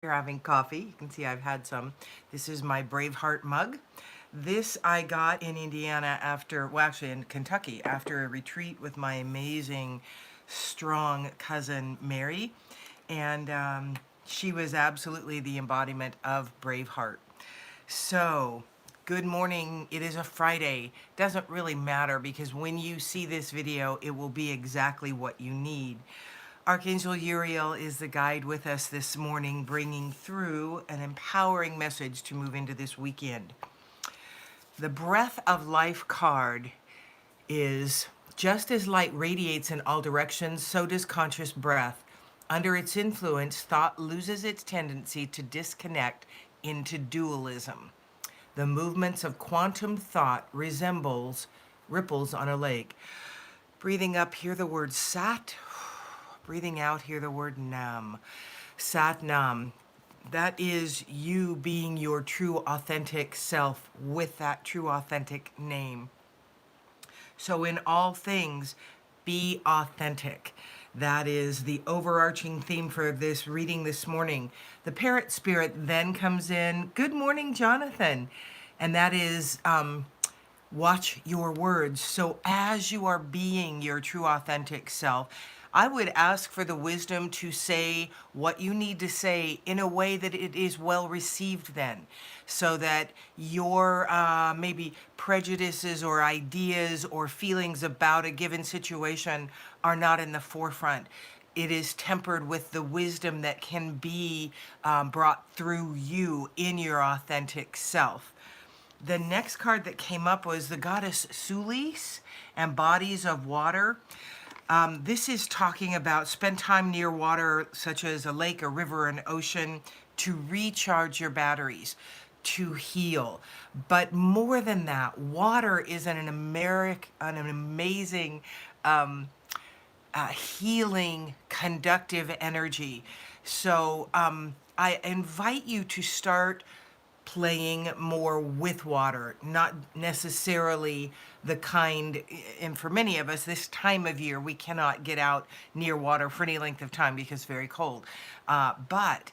You're having coffee. You can see I've had some. This is my Braveheart mug. This I got in Indiana after, well, actually in Kentucky, after a retreat with my amazing, strong cousin Mary. And she was absolutely the embodiment of Braveheart. So, good morning. It is a Friday. Doesn't really matter because when you see this video, it will be exactly what you need. Archangel Uriel is the guide with us this morning, bringing through an empowering message to move into this weekend. The Breath of Life card is just as light radiates in all directions, so does conscious breath. Under its influence, thought loses its tendency to disconnect into dualism. The movements of quantum thought resembles ripples on a lake. Breathing up, hear the word sat. Breathing out, hear the word nam. Sat nam. That is you being your true authentic self with that true authentic name. So in all things, be authentic. That is the overarching theme for this reading this morning. The parrot spirit then comes in. Good morning, Jonathan. And that is watch your words. So as you are being your true authentic self, I would ask for the wisdom to say what you need to say in a way that it is well received then, so that your maybe prejudices or ideas or feelings about a given situation are not in the forefront. It is tempered with the wisdom that can be brought through you in your authentic self. The next card that came up was the goddess Sulis and bodies of water. This is talking about spend time near water, such as a lake, a river, an ocean, to recharge your batteries, to heal. But more than that, water is an amazing healing, conductive energy. So I invite you to start playing more with water, not necessarily the kind, and for many of us, this time of year, we cannot get out near water for any length of time because it's very cold. But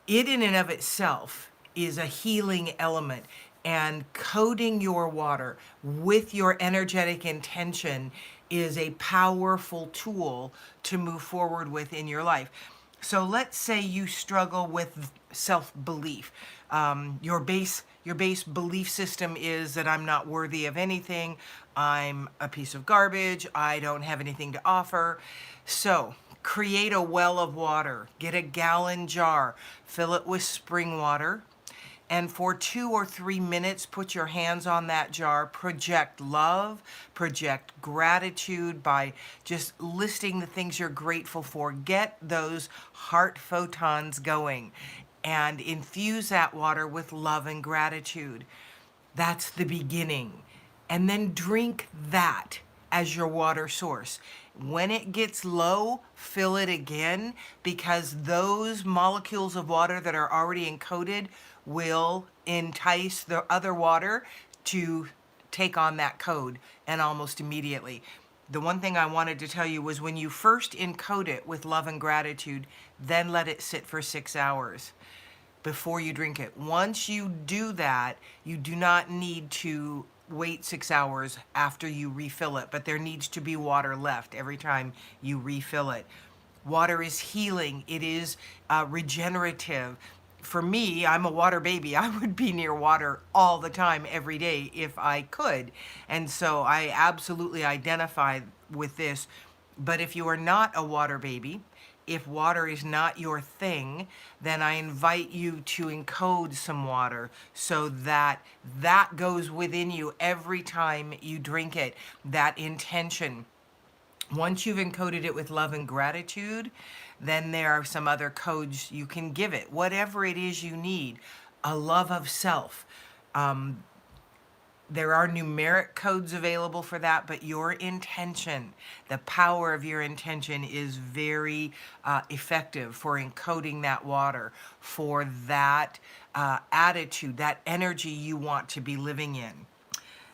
it in and of itself is a healing element, and coding your water with your energetic intention is a powerful tool to move forward with in your life. So let's say you struggle with self-belief. Your base belief system is that I'm not worthy of anything. I'm a piece of garbage. I don't have anything to offer. So create a well of water. Get a gallon jar. Fill it with spring water. And for 2 or 3 minutes, put your hands on that jar, project love, project gratitude by just listing the things you're grateful for. Get those heart photons going and infuse that water with love and gratitude. That's the beginning. And then drink that as your water source. When it gets low, fill it again, because those molecules of water that are already encoded will entice the other water to take on that code, and almost immediately. The one thing I wanted to tell you was when you first encode it with love and gratitude, then let it sit for 6 hours before you drink it. Once you do that, you do not need to wait 6 hours after you refill it, but there needs to be water left every time you refill it. Water is healing. It is regenerative. For me, I'm a water baby. I would be near water all the time, every day, if I could. And so I absolutely identify with this. But if you are not a water baby, if water is not your thing, then I invite you to encode some water so that that goes within you every time you drink it, that intention. Once you've encoded it with love and gratitude, then there are some other codes you can give it, whatever it is you need. A love of self. There are numeric codes available for that, but your intention, the power of your intention is very effective for encoding that water, for that attitude, that energy you want to be living in.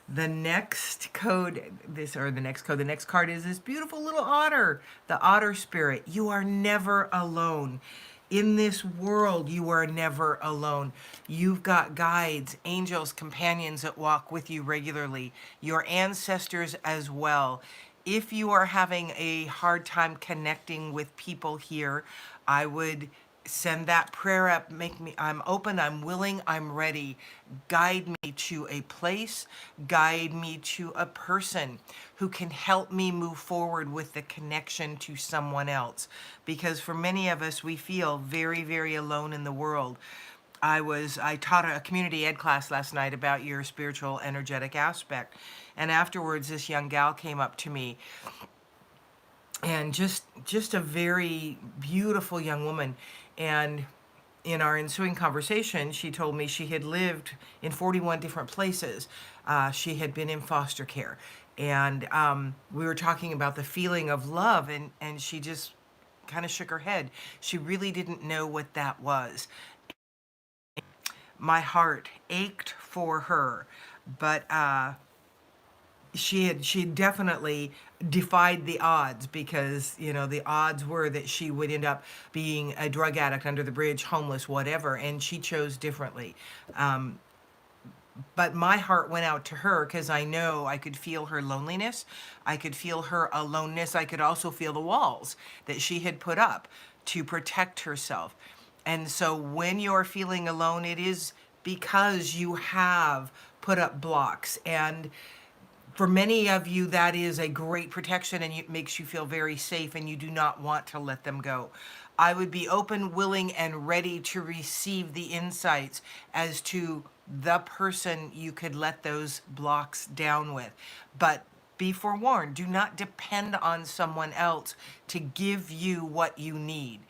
The next card is this beautiful little otter, the Otter Spirit. You are never alone. In this world, you are never alone. You've got guides, angels, companions that walk with you regularly, your ancestors as well. If you are having a hard time connecting with people here, I would send that prayer up. Make me, I'm open, I'm willing, I'm ready. Guide me to a place, guide me to a person who can help me move forward with the connection to someone else. Because for many of us, we feel very, very alone in the world. I taught a community ed class last night about your spiritual energetic aspect. And afterwards, this young gal came up to me, and just a very beautiful young woman. And in our ensuing conversation, she told me she had lived in 41 different places. She had been in foster care. And we were talking about the feeling of love, and she just kind of shook her head. She really didn't know what that was. My heart ached for her, but she definitely defied the odds, because the odds were that she would end up being a drug addict, under the bridge, homeless, whatever, and she chose differently. But my heart went out to her, because I know I could feel her loneliness, I could feel her aloneness, I could also feel the walls that she had put up to protect herself. And so when you're feeling alone, it is because you have put up blocks. And for many of you, that is a great protection, and it makes you feel very safe, and you do not want to let them go. I would be open, willing, and ready to receive the insights as to the person you could let those blocks down with. But be forewarned, do not depend on someone else to give you what you need.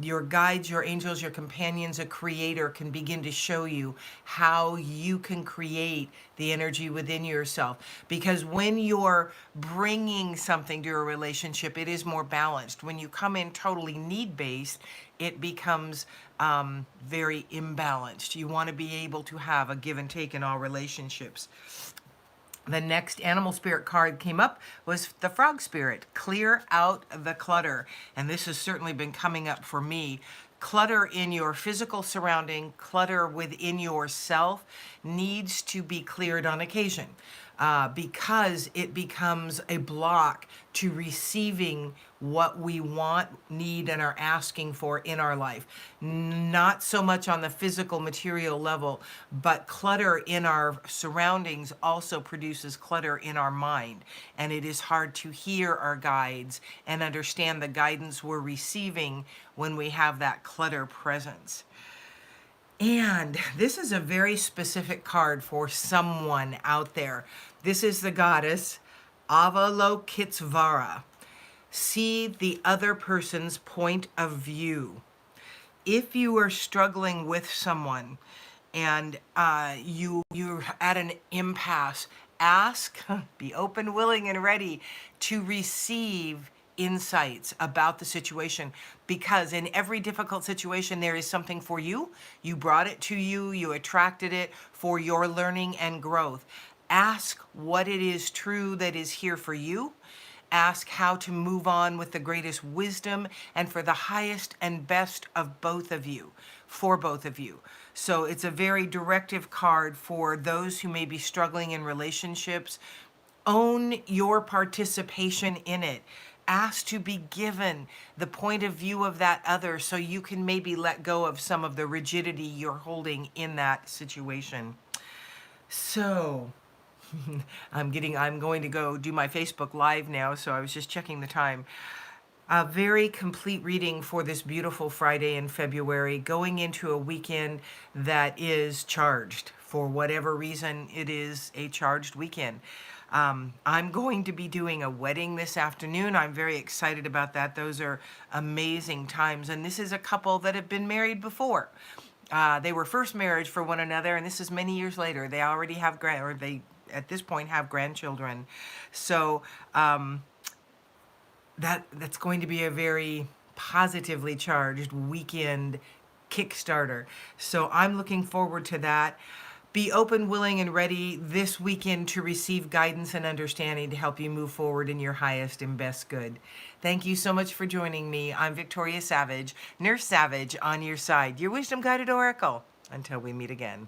Your guides, your angels, your companions, a creator can begin to show you how you can create the energy within yourself. Because when you're bringing something to a relationship, it is more balanced. When you come in totally need-based, it becomes very imbalanced. You want to be able to have a give and take in all relationships. The next animal spirit card came up was the frog spirit. Clear out the clutter. And this has certainly been coming up for me. Clutter in your physical surrounding, clutter within yourself needs to be cleared on occasion, because it becomes a block to receiving what we want, need, and are asking for in our life. Not so much on the physical material level, but clutter in our surroundings also produces clutter in our mind. And it is hard to hear our guides and understand the guidance we're receiving when we have that clutter presence. And this is a very specific card for someone out there. This is the goddess Avalokitesvara. See the other person's point of view. If you are struggling with someone and you're at an impasse, ask, be open, willing, and ready to receive insights about the situation, because in every difficult situation there is something for you. You brought it to you, you attracted it for your learning and growth. Ask what it is true that is here for you. Ask how to move on with the greatest wisdom and for the highest and best of both of you, for both of you. So it's a very directive card for those who may be struggling in relationships. Own your participation in it. Ask to be given the point of view of that other, so you can maybe let go of some of the rigidity you're holding in that situation. So I'm going to go do my Facebook Live now, so I was just checking the time. A very complete reading for this beautiful Friday in February, going into a weekend that is charged. For whatever reason, it is a charged weekend. I'm going to be doing a wedding this afternoon. I'm very excited about that. Those are amazing times. And this is a couple that have been married before. They were first marriage for one another, and this is many years later. They already have they at this point have grandchildren. So that's going to be a very positively charged weekend Kickstarter. So I'm looking forward to that. Be open, willing, and ready this weekend to receive guidance and understanding to help you move forward in your highest and best good. Thank you so much for joining me. I'm Victoria Savage, Nurse Savage, on your side, your wisdom guided oracle. Until we meet again.